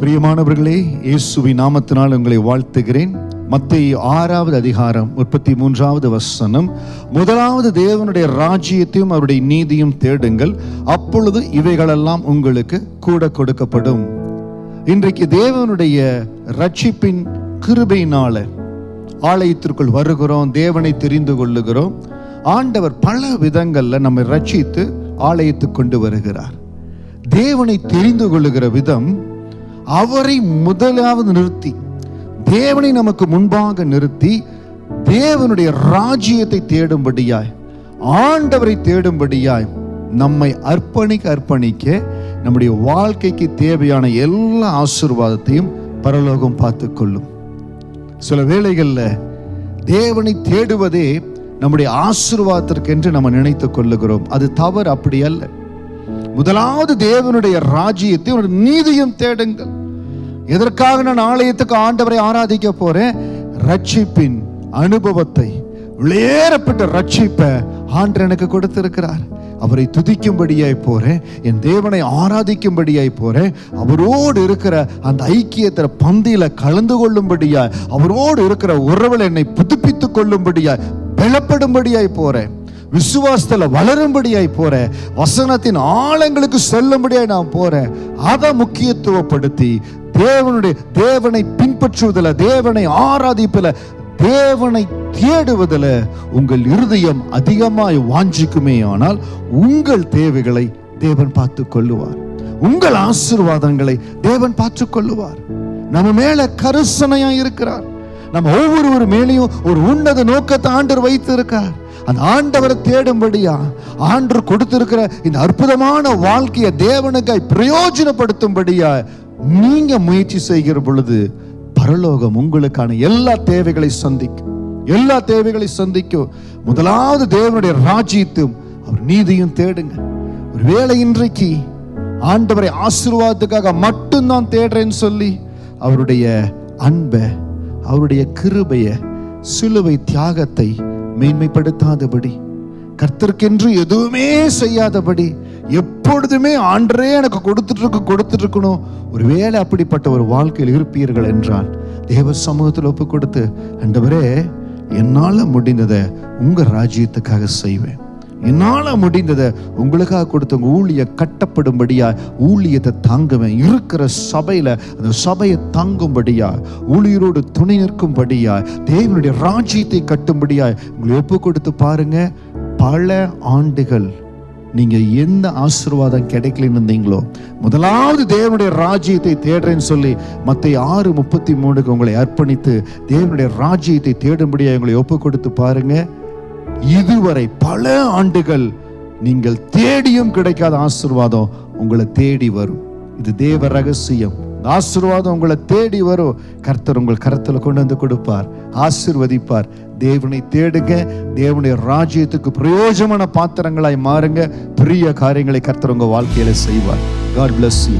பிரியமானவர்களே, இயேசுவின் நாமத்தினால் உங்களை வாழ்த்துகிறேன். மத்தேயு 6வது அதிகாரம் 33வது வசனம், முதலாவது தேவனுடைய ராஜ்யத்தையும் அவருடைய நீதியும் தேடுங்கள், அப்பொழுது இவைகளெல்லாம் உங்களுக்கு கூட கொடுக்கப்படும். இன்றைக்கு தேவனுடைய ரட்சிப்பின் கிருபையினால ஆலயத்திற்குள் வருகிறோம், தேவனை தெரிந்து கொள்ளுகிறோம். ஆண்டவர் பல விதங்கள்ல நம்மை ரட்சித்து ஆலயத்துக்கு கொண்டு வருகிறார். தேவனை தெரிந்து கொள்ளுகிற விதம், அவரை முதலாவது நிறுத்தி, தேவனை நமக்கு முன்பாக நிறுத்தி, தேவனுடைய ராஜ்யத்தை தேடும்படியாய், ஆண்டவரை தேடும்படியாய் நம்மை அர்ப்பணிக்க நம்முடைய வாழ்க்கைக்கு தேவையான எல்லா ஆசீர்வாதத்தையும் பரலோகம் பார்த்து கொள்ளும். சில வேளைகளில் தேவனை தேடுவதே நம்முடைய ஆசீர்வாதத்திற்கென்று நம்ம நினைத்துக் கொள்ளுகிறோம். அது தவறு, அப்படி அல்ல. முதலாவது தேவனுடைய ராஜ்யத்தை, நீதியும் தேடுங்கள். எதற்காக நான் ஆலயத்துக்கு ஆண்டவரை ஆராதிக்க போறேன்? ரட்சிப்பின் அனுபவத்தை, வெளியேறப்பட்ட ரட்சிப்பை ஆண்டவர் எனக்கு கொடுத்திருக்கிறார். அவரை துதிக்கும்படியாய் போறேன், என் தேவனை ஆராதிக்கும்படியாய் போறேன், அவரோடு இருக்கிற அந்த ஐக்கியத்தில் பந்தியில கலந்து கொள்ளும்படியாய், அவரோடு இருக்கிற உறவில் என்னை புதுப்பித்துக் கொள்ளும்படியாய், பலப்படும்படியாய் போறேன், விசுவாசத்துல வளரும்படியாய் போறேன், வசனத்தின் ஆழங்களுக்கு செல்லும்படியாய் நான் போறேன். அதை முக்கியத்துவப்படுத்தி தேவனை பின்பற்றுவதில், தேவனை ஆராதிப்பில், தேவனை தேடுவதில் உங்கள் இருதயம் அதிகமாய் வாஞ்சிக்குமே ஆனால் உங்கள் தேவைகளை தேவன் பார்த்து கொள்ளுவார். உங்கள் ஆசீர்வாதங்களை தேவன் பார்த்து கொள்ளுவார். நம்ம மேல கரிசனையா இருக்கிறார். நம்ம ஒவ்வொருவர் மேலேயும் ஒரு உன்னத நோக்கத்தை ஆண்டவர் வைத்து இருக்கார். அந்த ஆண்டவரை தேடும்படியா, ஆண்டவர் கொடுத்திருக்கிற இந்த அற்புதமான வாழ்க்கையை தேவனுக்காய் பிரயோஜனப்படுத்தும்படியா நீங்க முயற்சி செய்கிற பொழுது பரலோகம் உங்களுக்கான எல்லா தேவைகளை சந்திக்கும். முதலாவது தேவனுடைய ராஜ்யத்தையும் அவர் நீதியும் தேடுங்க. ஒருவேளை இன்றைக்கு ஆண்டவரை ஆசீர்வாதத்துக்காக மட்டும்தான் தேடுறேன்னு சொல்லி அவருடைய அன்பை, அவருடைய கிருபையை, சிலுவை தியாகத்தை மேன்மைப்படுத்தாதபடி, கர்த்தருக்கென்று எதுவுமே செய்யாதபடி, எப்பொழுதுமே ஆண்டரே எனக்கு கொடுத்துட்டு இருக்கணும், ஒருவேளை அப்படிப்பட்ட ஒரு வாழ்க்கையில் இருப்பீர்கள் என்றால் தேவ சமூகத்தில் ஒப்பு கொடுத்து, ஆண்டவரே என்னால முடிந்ததை உங்க ராஜ்யத்துக்காக செய்வேன், என்னால முடிந்ததை உங்களுக்காக கொடுத்த உங்க ஊழிய கட்டப்படும்படியா ஊழியத்தை தாங்குவேன், இருக்கிற சபையில அந்த சபையை தாங்கும்படியா, ஊழியரோடு துணை நிற்கும்படியா, தேவனுடைய ராஜ்யத்தை கட்டும்படியா உங்களை ஒப்பு கொடுத்து பாருங்க. பல ஆண்டுகள் நீங்க எந்த ஆசீர்வாதம் கிடைக்கலன்னு இருந்தீங்களோ, முதலாவது தேவனுடைய ராஜ்யத்தை தேடுறேன்னு சொல்லி மத்தேயு 6:33 உங்களை அர்ப்பணித்து தேவனுடைய ராஜ்யத்தை தேடும்படியா உங்களை ஒப்பு கொடுத்து பாருங்க. இதுவரை பல ஆண்டுகள் நீங்கள் தேடியும் கிடைக்காத ஆசீர்வாதம் உங்களை தேடி வரும். இது தேவ ரகசியம். ஆசீர்வாதம் உங்களை தேடி வரும். கர்த்தர் உங்கள் கரத்துல கொண்டு வந்து கொடுப்பார், ஆசீர்வதிப்பார். தேவனை தேடுங்க, தேவனுடைய ராஜ்யத்துக்கு பிரயோஜனமான பாத்திரங்களாய் மாறுங்க. பெரிய காரியங்களை கர்த்தர் உங்க வாழ்க்கையில செய்வார். God bless you.